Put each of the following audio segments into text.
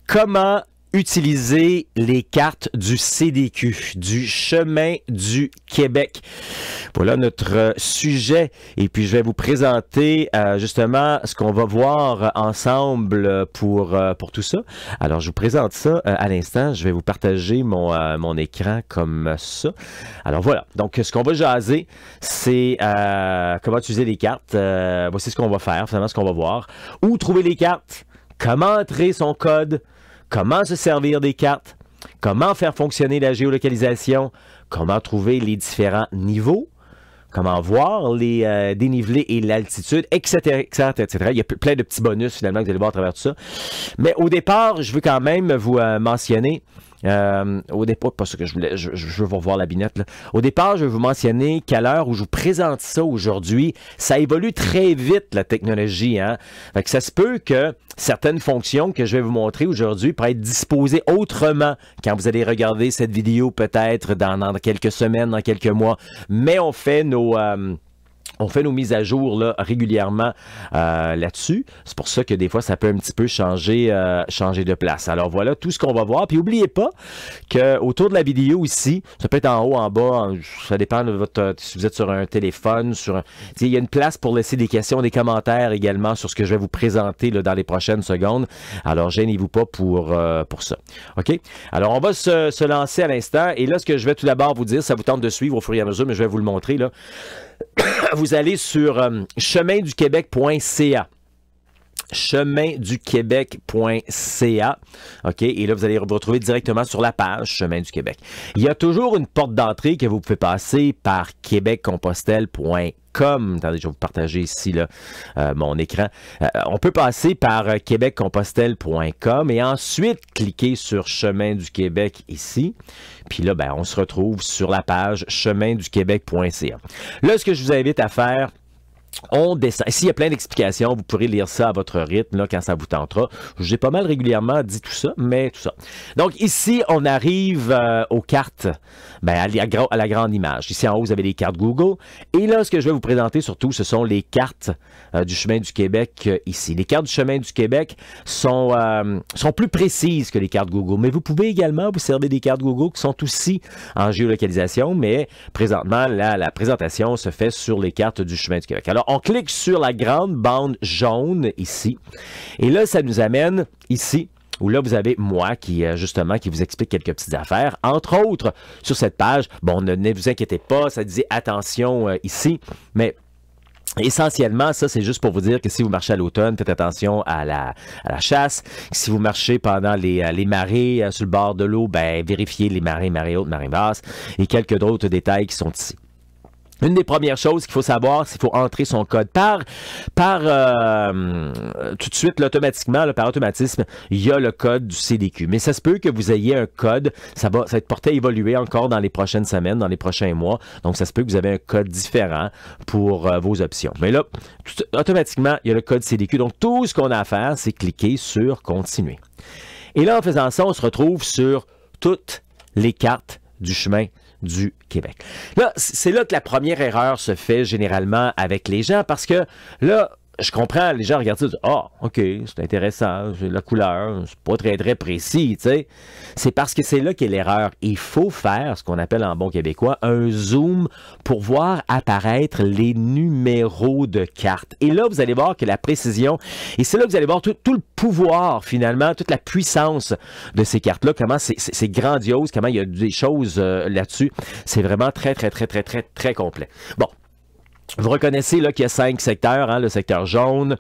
Comment utiliser les cartes du CDQ, du Chemin du Québec? Voilà notre sujet. Et puis, je vais vous présenter justement ce qu'on va voir ensemble pour tout ça. Alors, je vous présente ça à l'instant. Je vais vous partager mon écran comme ça. Alors, voilà. Donc, ce qu'on va jaser, c'est comment utiliser les cartes. Voici ce qu'on va faire, finalement, ce qu'on va voir. Où trouver les cartes, comment entrer son code, comment se servir des cartes, comment faire fonctionner la géolocalisation, comment trouver les différents niveaux, comment voir les dénivelés et l'altitude, etc., etc., etc. Il y a plein de petits bonus, finalement, que vous allez voir à travers tout ça. Mais au départ, je veux quand même vous mentionner, au départ, parce que je veux vous revoir la binette, là. Au départ, je vais vous mentionner qu'à l'heure où je vous présente ça aujourd'hui, ça évolue très vite, la technologie, hein? Fait que ça se peut que certaines fonctions que je vais vous montrer aujourd'hui pourraient être disposées autrement quand vous allez regarder cette vidéo, peut-être dans quelques semaines, dans quelques mois. Mais on fait nos mises à jour là, régulièrement là-dessus. C'est pour ça que des fois, ça peut un petit peu changer de place. Alors voilà tout ce qu'on va voir. Puis n'oubliez pas qu'autour de la vidéo ici, ça peut être en haut, en bas, ça dépend de si vous êtes sur un téléphone, il y a une place pour laisser des questions, des commentaires également sur ce que je vais vous présenter là, dans les prochaines secondes. Alors gênez-vous pas pour ça. OK? Alors on va se lancer à l'instant. Et là, ce que je vais tout d'abord vous dire, ça vous tente de suivre au fur et à mesure, mais je vais vous le montrer là. Vous allez sur cheminduquebec.ca. cheminduquebec.ca. OK? Et là, vous allez vous retrouver directement sur la page Chemin du Québec. Il y a toujours une porte d'entrée que vous pouvez passer par québeccompostelle.com. Attendez, je vais vous partager ici là, mon écran. On peut passer par québeccompostelle.com et ensuite cliquer sur Chemin du Québec ici. Puis là, ben, on se retrouve sur la page cheminduquebec.ca. Là, ce que je vous invite à faire, on descend. Ici, il y a plein d'explications. Vous pourrez lire ça à votre rythme là, quand ça vous tentera. J'ai pas mal régulièrement dit tout ça, mais tout ça. Donc ici, on arrive aux cartes, ben, à la grande image. Ici en haut, vous avez les cartes Google. Et là, ce que je vais vous présenter surtout, ce sont les cartes du Chemin du Québec ici. Les cartes du Chemin du Québec sont plus précises que les cartes Google. Mais vous pouvez également vous servir des cartes Google qui sont aussi en géolocalisation. Mais présentement, la présentation se fait sur les cartes du Chemin du Québec. Alors, on clique sur la grande bande jaune ici. Et là, ça nous amène ici, où là, vous avez moi qui vous explique quelques petites affaires. Entre autres, sur cette page, bon, ne vous inquiétez pas, ça disait attention ici, mais essentiellement, ça, c'est juste pour vous dire que si vous marchez à l'automne, faites attention à la chasse. Si vous marchez pendant les marées sur le bord de l'eau, ben, vérifiez les marées hautes, marées basses et quelques autres détails qui sont ici. Une des premières choses qu'il faut savoir, c'est qu'il faut entrer son code tout de suite, là, automatiquement, là, par automatisme, il y a le code du CDQ. Mais ça se peut que vous ayez un code, ça va être porté à évoluer encore dans les prochaines semaines, dans les prochains mois. Donc, ça se peut que vous avez un code différent pour vos options. Mais là, automatiquement, il y a le code CDQ. Donc, tout ce qu'on a à faire, c'est cliquer sur Continuer. Et là, en faisant ça, on se retrouve sur toutes les cartes du chemin du Québec. Là, c'est là que la première erreur se fait généralement avec les gens parce que là, je comprends, les gens regardent ça et disent « Ah, OK, c'est intéressant, la couleur, c'est pas très, très précis, tu sais. » C'est parce que c'est là qu'est l'erreur. Il faut faire ce qu'on appelle en bon québécois un zoom pour voir apparaître les numéros de cartes. Et là, vous allez voir que la précision, et c'est là que vous allez voir tout le pouvoir, finalement, toute la puissance de ces cartes-là, comment c'est grandiose, comment il y a des choses là-dessus. C'est vraiment très, très, très, très, très, très complet. Bon. Vous reconnaissez là qu'il y a 5 secteurs, hein, le secteur jaune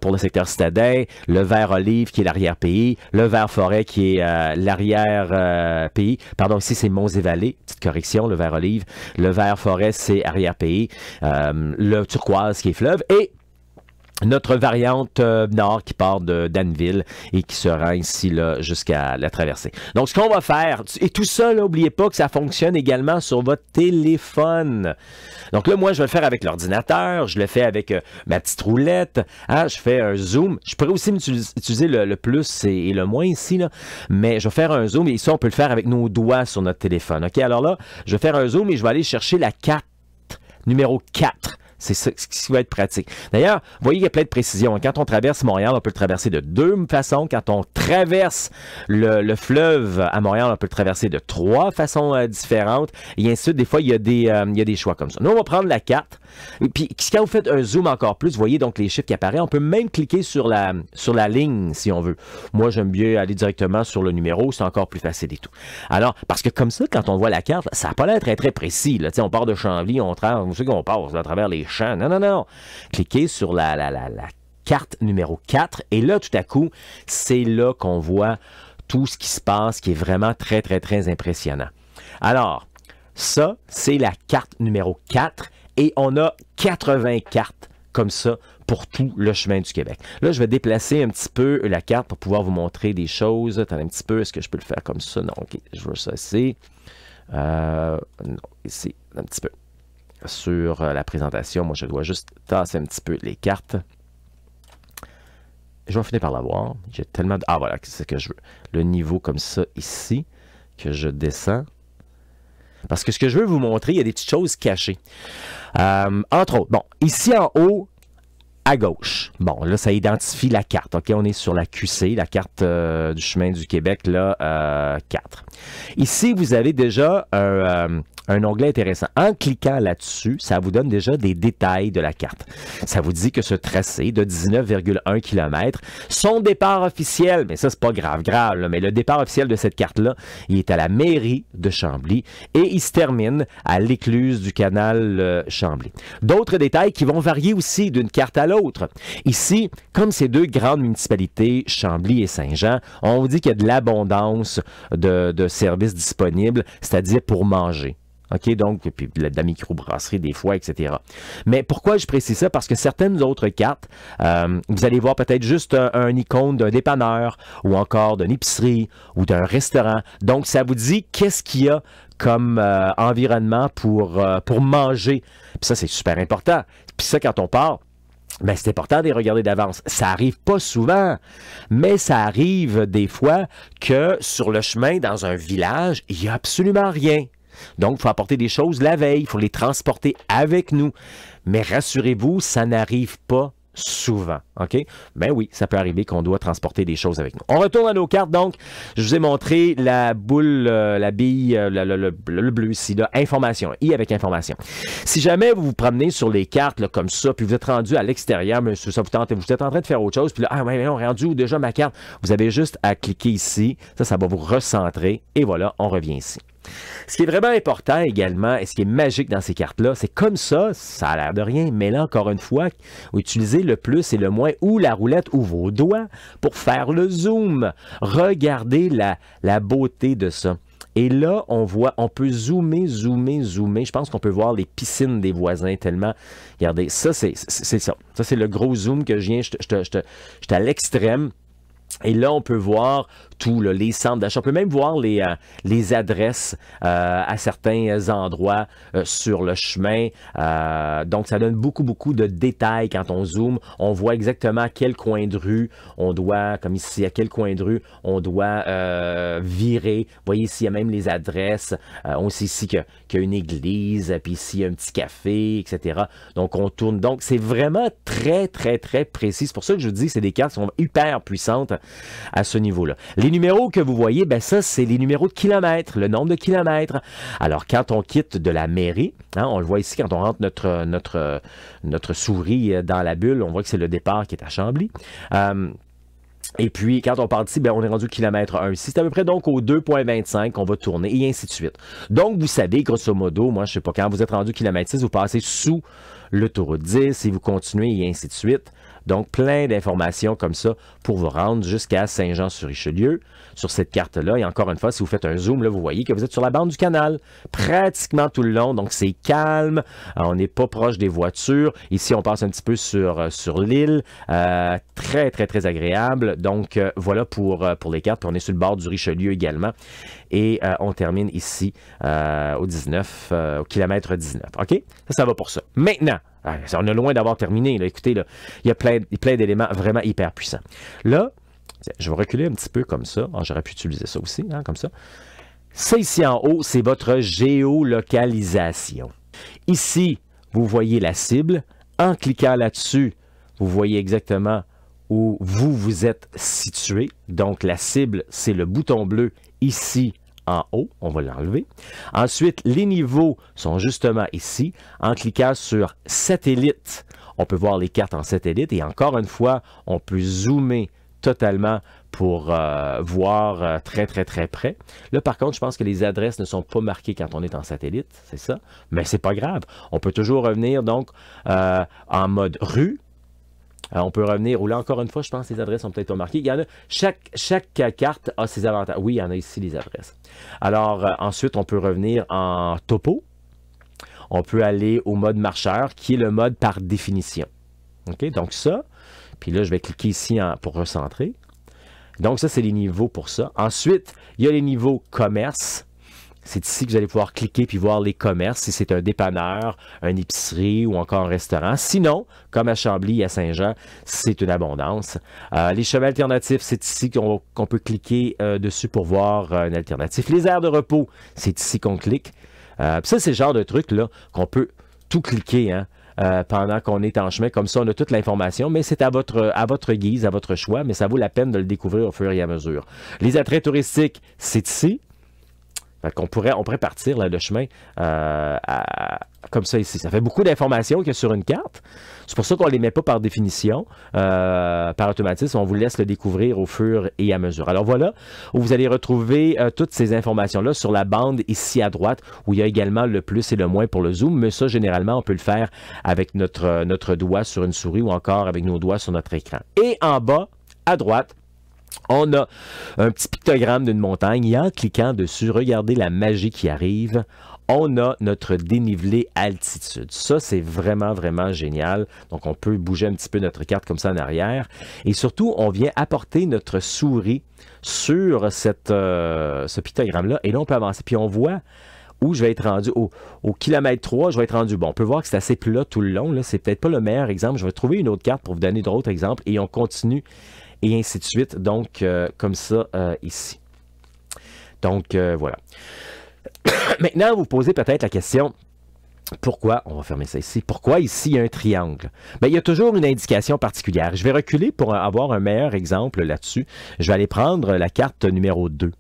pour le secteur citadin, le vert olive qui est l'arrière-pays, le vert forêt qui est l'arrière-pays. Pardon, ici c'est Monts et Vallées, petite correction, le vert olive. Le vert forêt c'est arrière-pays, le turquoise qui est fleuve et notre variante nord qui part de Danville et qui se rend ici là jusqu'à la traversée. Donc, ce qu'on va faire, et tout ça, n'oubliez pas que ça fonctionne également sur votre téléphone. Donc là, moi, je vais le faire avec l'ordinateur, je le fais avec ma petite roulette, hein, je fais un zoom. Je pourrais aussi utiliser le plus et le moins ici, là, mais je vais faire un zoom et ça, on peut le faire avec nos doigts sur notre téléphone. OK, alors là, je vais faire un zoom et je vais aller chercher la carte numéro 4. C'est ce qui va être pratique. D'ailleurs, vous voyez, il y a plein de précisions. Quand on traverse Montréal, on peut le traverser de 2 façons. Quand on traverse le fleuve à Montréal, on peut le traverser de 3 façons différentes. Et ainsi de suite, des fois, il y a des choix comme ça. Nous, on va prendre la carte. Et puis, quand vous faites un zoom encore plus, vous voyez donc les chiffres qui apparaissent. On peut même cliquer sur la ligne, si on veut. Moi, j'aime bien aller directement sur le numéro. C'est encore plus facile et tout. Alors, parce que comme ça, quand on voit la carte, ça n'a pas l'air très, très précis. Là. On part de Chambly, on sait qu'on passe à travers les champs. Non, non, non. Cliquez sur la carte numéro 4. Et là, tout à coup, c'est là qu'on voit tout ce qui se passe, qui est vraiment très, très, très impressionnant. Alors, ça, c'est la carte numéro 4. Et on a 80 cartes comme ça pour tout le chemin du Québec. Là, je vais déplacer un petit peu la carte pour pouvoir vous montrer des choses. Attendez un petit peu, est-ce que je peux le faire comme ça? Non, ok, je veux ça ici. Non, ici, un petit peu. Sur la présentation, moi, je dois juste tasser un petit peu les cartes. Je vais finir par l'avoir. J'ai tellement de... Ah, voilà, c'est ce que je veux. Le niveau comme ça, ici, que je descends. Parce que ce que je veux vous montrer, il y a des petites choses cachées. Entre autres, bon, ici en haut, à gauche. Bon, là, ça identifie la carte. OK, on est sur la QC, la carte du chemin du Québec, là, 4. Ici, vous avez déjà un onglet intéressant. En cliquant là-dessus, ça vous donne déjà des détails de la carte. Ça vous dit que ce tracé de 19,1 km, son départ officiel, mais ça, c'est pas grave, là, mais le départ officiel de cette carte-là, il est à la mairie de Chambly et il se termine à l'écluse du canal Chambly. D'autres détails qui vont varier aussi d'une carte à l'autre. Ici, comme ces 2 grandes municipalités, Chambly et Saint-Jean, on vous dit qu'il y a de l'abondance de services disponibles, c'est-à-dire pour manger. OK, donc, puis de la microbrasserie des fois, etc. Mais pourquoi je précise ça? Parce que certaines autres cartes, vous allez voir peut-être juste un icône d'un dépanneur ou encore d'une épicerie ou d'un restaurant. Donc, ça vous dit qu'est-ce qu'il y a comme environnement pour manger. Puis ça, c'est super important. Puis ça, quand on part, ben, c'est important de les regarder d'avance. Ça arrive pas souvent, mais ça arrive des fois que sur le chemin, dans un village, il n'y a absolument rien. Donc, il faut apporter des choses la veille, il faut les transporter avec nous. Mais rassurez-vous, ça n'arrive pas souvent, OK? Ben oui, ça peut arriver qu'on doit transporter des choses avec nous. On retourne à nos cartes, donc. Je vous ai montré la boule, la bille, le bleu ici, là, information, I avec information. Si jamais vous vous promenez sur les cartes là, comme ça, puis vous êtes rendu à l'extérieur, mais ça vous tente, vous êtes en train de faire autre chose, puis là, ah ouais, on est rendu où déjà ma carte? Vous avez juste à cliquer ici, ça va vous recentrer, et voilà, on revient ici. Ce qui est vraiment important également, et ce qui est magique dans ces cartes-là, c'est comme ça, ça a l'air de rien, mais là, encore une fois, vous utilisez le plus et le moins, ou la roulette, ou vos doigts, pour faire le zoom. Regardez la beauté de ça. Et là, on voit, on peut zoomer. Je pense qu'on peut voir les piscines des voisins tellement. Regardez, ça, c'est ça. Ça, c'est le gros zoom que je viens. J'étais à l'extrême. Et là, on peut voir tout, là, les centres d'achat. On peut même voir les adresses à certains endroits sur le chemin. Donc, ça donne beaucoup de détails quand on zoome. On voit exactement à quel coin de rue on doit, comme ici, à quel coin de rue on doit virer. Vous voyez ici, il y a même les adresses. On sait ici qu'il y a une église, puis ici, il y a un petit café, etc. Donc, on tourne. Donc, c'est vraiment très précis. C'est pour ça que je vous dis que c'est des cartes qui sont hyper puissantes à ce niveau-là. Les numéros que vous voyez, ben ça, c'est les numéros de kilomètres, le nombre de kilomètres. Alors, quand on quitte de la mairie, hein, on le voit ici, quand on rentre notre souris dans la bulle, on voit que c'est le départ qui est à Chambly. Et puis, quand on part d'ici, ben, on est rendu au kilomètre 1 ici. C'est à peu près donc au 2,25 qu'on va tourner, et ainsi de suite. Donc, vous savez, grosso modo, moi, je sais pas, quand vous êtes rendu au kilomètre 6, vous passez sous l'autoroute 10 et vous continuez, et ainsi de suite. Donc, plein d'informations comme ça pour vous rendre jusqu'à Saint-Jean-sur-Richelieu sur cette carte-là. Et encore une fois, si vous faites un zoom, là, vous voyez que vous êtes sur la bande du canal pratiquement tout le long. Donc, c'est calme. On n'est pas proche des voitures. Ici, on passe un petit peu sur l'île. Très agréable. Donc, voilà pour les cartes. Puis on est sur le bord du Richelieu également. Et on termine ici au kilomètre 19. OK? Ça va pour ça. Maintenant, on est loin d'avoir terminé. Là. Écoutez, là, il y a plein d'éléments vraiment hyper puissants. Là, je vais reculer un petit peu comme ça. J'aurais pu utiliser ça aussi, hein, comme ça. Ça ici en haut, c'est votre géolocalisation. Ici, vous voyez la cible. En cliquant là-dessus, vous voyez exactement où vous êtes situé. Donc, la cible, c'est le bouton bleu ici en haut. On va l'enlever. Ensuite, les niveaux sont justement ici. En cliquant sur satellite, on peut voir les cartes en satellite. Et encore une fois, on peut zoomer totalement pour voir très près. Là, par contre, je pense que les adresses ne sont pas marquées quand on est en satellite, c'est ça. Mais c'est pas grave. On peut toujours revenir donc en mode rue. On peut revenir, ou là encore une fois, je pense que les adresses sont peut-être pas marquées. Il y en a, chaque carte a ses avantages. Oui, il y en a ici les adresses. Alors, ensuite, on peut revenir en topo. On peut aller au mode marcheur, qui est le mode par définition. OK, donc ça. Puis là, je vais cliquer ici pour recentrer. Donc ça, c'est les niveaux pour ça. Ensuite, il y a les niveaux commerce. C'est ici que vous allez pouvoir cliquer puis voir les commerces, si c'est un dépanneur, une épicerie ou encore un restaurant. Sinon, comme à Chambly et à Saint-Jean, c'est une abondance. Les chemins alternatifs, c'est ici qu'on peut cliquer dessus pour voir une alternative. Les aires de repos, c'est ici qu'on clique. Ça, c'est le genre de truc là qu'on peut tout cliquer, hein. Pendant qu'on est en chemin. Comme ça, on a toute l'information, mais c'est à votre guise, à votre choix, mais ça vaut la peine de le découvrir au fur et à mesure. Les attraits touristiques, c'est ici. On pourrait partir là, le chemin comme ça ici. Ça fait beaucoup d'informations qu'il y a sur une carte. C'est pour ça qu'on ne les met pas par définition, par automatisme. On vous laisse le découvrir au fur et à mesure. Alors voilà, où vous allez retrouver toutes ces informations-là sur la bande ici à droite, où il y a également le plus et le moins pour le zoom. Mais ça, généralement, on peut le faire avec notre doigt sur une souris ou encore avec nos doigts sur notre écran. Et en bas, à droite, on a un petit pictogramme d'une montagne et en cliquant dessus, regardez la magie qui arrive. On a notre dénivelé altitude. Ça, c'est vraiment génial. Donc, on peut bouger un petit peu notre carte comme ça en arrière. Et surtout, on vient apporter notre souris sur ce pictogramme-là. Et là, on peut avancer. Puis, on voit où je vais être rendu. Au kilomètre 3, je vais être rendu. Bon, on peut voir que c'est assez plat tout le long. C'est peut-être pas le meilleur exemple. Je vais trouver une autre carte pour vous donner d'autres exemples. Et on continue. Et ainsi de suite, donc comme ça ici. Donc voilà. Maintenant, vous posez peut-être la question, pourquoi, on va fermer ça ici, pourquoi ici il y a un triangle? Bien, il y a toujours une indication particulière. Je vais reculer pour avoir un meilleur exemple là-dessus. Je vais aller prendre la carte numéro 2.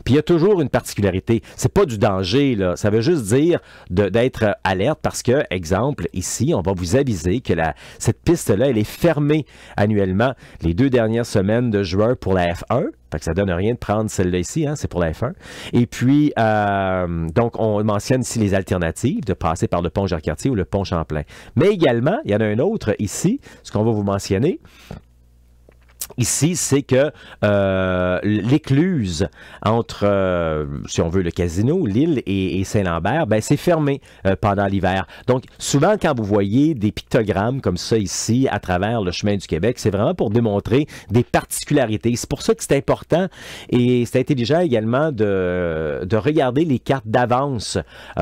Puis il y a toujours une particularité. C'est pas du danger, là. Ça veut juste dire d'être alerte parce que, exemple, ici, on va vous aviser que cette piste-là, elle est fermée annuellement les 2 dernières semaines de juin pour la F1. Fait que ça donne rien de prendre celle-là ici, hein, c'est pour la F1. Et puis, donc, on mentionne ici les alternatives de passer par le pont Jacques-Cartier ou le pont Champlain. Mais également, il y en a un autre ici, ce qu'on va vous mentionner. Ici, c'est que l'écluse entre, si on veut, le casino, l'île et Saint-Lambert, ben, c'est fermé pendant l'hiver. Donc, souvent, quand vous voyez des pictogrammes comme ça ici, à travers le chemin du Québec, c'est vraiment pour démontrer des particularités. C'est pour ça que c'est important et c'est intelligent également de regarder les cartes d'avance.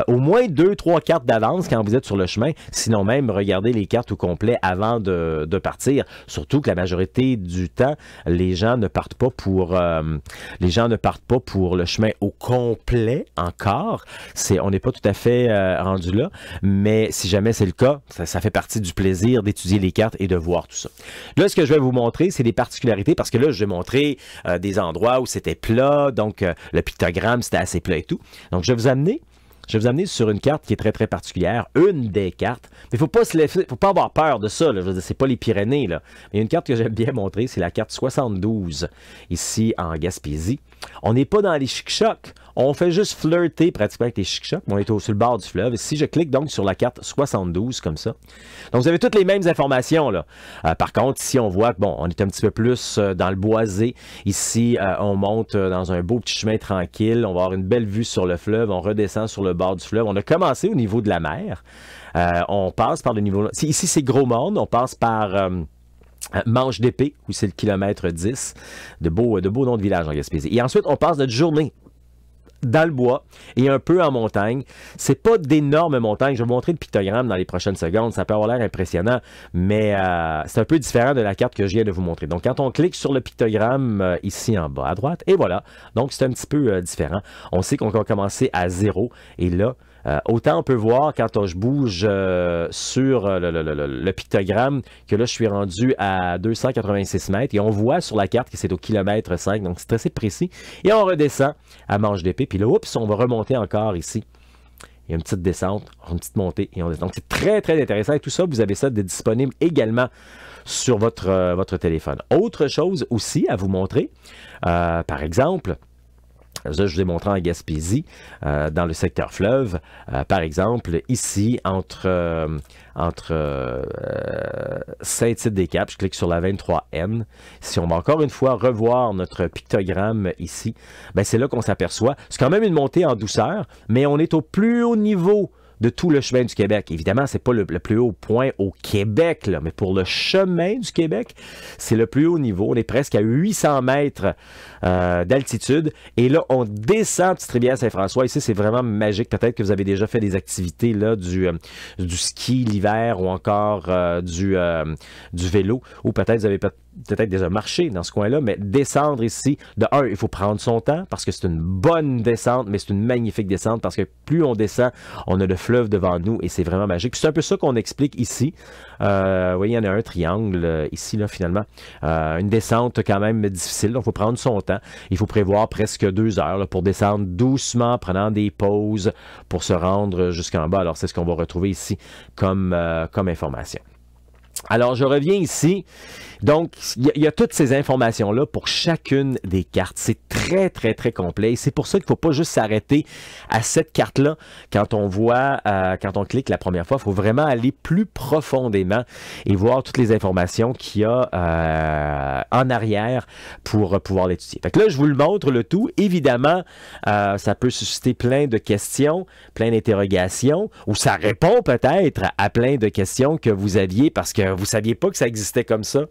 Au moins 2-3 cartes d'avance quand vous êtes sur le chemin, sinon même regarder les cartes au complet avant de partir. Surtout que la majorité du temps, les gens ne partent pas pour le chemin au complet encore. On n'est pas tout à fait rendu là, mais si jamais c'est le cas, ça fait partie du plaisir d'étudier les cartes et de voir tout ça. Là, ce que je vais vous montrer, c'est des particularités, parce que là, je vais montrer des endroits où c'était plat, donc le pictogramme, c'était assez plat et tout. Donc, je vais vous amener sur une carte qui est très particulière, une des cartes. Mais faut pas avoir peur de ça, là. Je veux dire, c'est pas les Pyrénées, là. Mais une carte que j'aime bien montrer, c'est la carte 72, ici en Gaspésie. On n'est pas dans les chic-chocs. On fait juste flirter pratiquement avec les chic-chocs. On est sur le bord du fleuve. Et si je clique donc sur la carte 72, comme ça. Donc, vous avez toutes les mêmes informations, là. Par contre, ici, on voit que, bon, on est un petit peu plus dans le boisé. Ici, on monte dans un beau petit chemin tranquille. On va avoir une belle vue sur le fleuve. On redescend sur le bord du fleuve. On a commencé au niveau de la mer. On passe par le niveau... Ici, c'est Gros Morne. On passe par... Manche d'Épée, où c'est le kilomètre 10, de beaux noms de village en Gaspésie. Et ensuite, on passe notre journée dans le bois et un peu en montagne. C'est pas d'énormes montagnes. Je vais vous montrer le pictogramme dans les prochaines secondes. Ça peut avoir l'air impressionnant, mais c'est un peu différent de la carte que je viens de vous montrer. Donc, quand on clique sur le pictogramme ici en bas à droite, et voilà. Donc, c'est un petit peu différent. On sait qu'on va commencer à 0 et là, Autant on peut voir quand je bouge sur le pictogramme que là, je suis rendu à 286 mètres et on voit sur la carte que c'est au kilomètre 5, donc c'est assez précis. Et on redescend à Manche d'Épée, puis là, oups, on va remonter encore ici. Il y a une petite descente, une petite montée et on descend. Donc c'est très, très intéressant. Et tout ça, vous avez ça disponible également sur votre téléphone. Autre chose aussi à vous montrer, par exemple, je vous ai montré en Gaspésie, dans le secteur fleuve, par exemple, ici, entre Saint-Tite-des-Caps, je clique sur la 23N. Si on va encore une fois revoir notre pictogramme ici, ben c'est là qu'on s'aperçoit. C'est quand même une montée en douceur, mais on est au plus haut niveau de tout le chemin du Québec. Évidemment, c'est pas le plus haut point au Québec, là, mais pour le chemin du Québec, c'est le plus haut niveau. On est presque à 800 mètres d'altitude. Et là, on descend Petite Rivière Saint-François. Ici, c'est vraiment magique. Peut-être que vous avez déjà fait des activités là, du ski l'hiver ou encore du vélo. Ou peut-être vous avez peut-être déjà marché dans ce coin-là, mais descendre ici, de un, il faut prendre son temps parce que c'est une bonne descente, mais c'est une magnifique descente parce que plus on descend, on a le fleuve devant nous et c'est vraiment magique. Puis c'est un peu ça qu'on explique ici. Vous voyez, il y en a un triangle ici, là, finalement. Une descente quand même difficile, donc il faut prendre son temps. Il faut prévoir presque 2 heures là, pour descendre doucement, prenant des pauses pour se rendre jusqu'en bas. Alors, c'est ce qu'on va retrouver ici comme information. Alors, je reviens ici. Donc, il y a toutes ces informations-là pour chacune des cartes. C'est très, très, très complet. C'est pour ça qu'il ne faut pas juste s'arrêter à cette carte-là. Quand on voit, quand on clique la première fois, il faut vraiment aller plus profondément et voir toutes les informations qu'il y a en arrière pour pouvoir l'étudier. Fait que là, je vous le montre, le tout. Évidemment, ça peut susciter plein de questions, plein d'interrogations, ou ça répond peut-être à plein de questions que vous aviez parce que vous ne saviez pas que ça existait comme ça.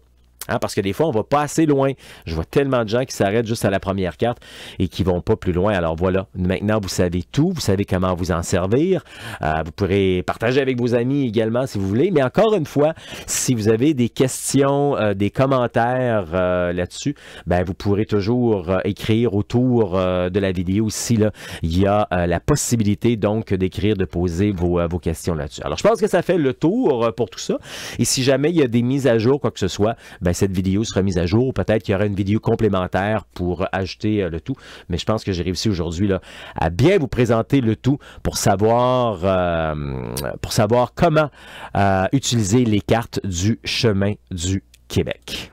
Hein, parce que des fois, on ne va pas assez loin. Je vois tellement de gens qui s'arrêtent juste à la première carte et qui ne vont pas plus loin. Alors voilà, maintenant, vous savez tout. Vous savez comment vous en servir. Vous pourrez partager avec vos amis également si vous voulez. Mais encore une fois, si vous avez des questions, des commentaires là-dessus, ben, vous pourrez toujours écrire autour de la vidéo. Ici, là, il y a la possibilité donc d'écrire, de poser vos questions là-dessus. Alors, je pense que ça fait le tour pour tout ça. Et si jamais il y a des mises à jour, quoi que ce soit, ben, cette vidéo sera mise à jour. Peut-être qu'il y aura une vidéo complémentaire pour ajouter le tout. Mais je pense que j'ai réussi aujourd'hui à bien vous présenter le tout pour savoir comment utiliser les cartes du chemin du Québec.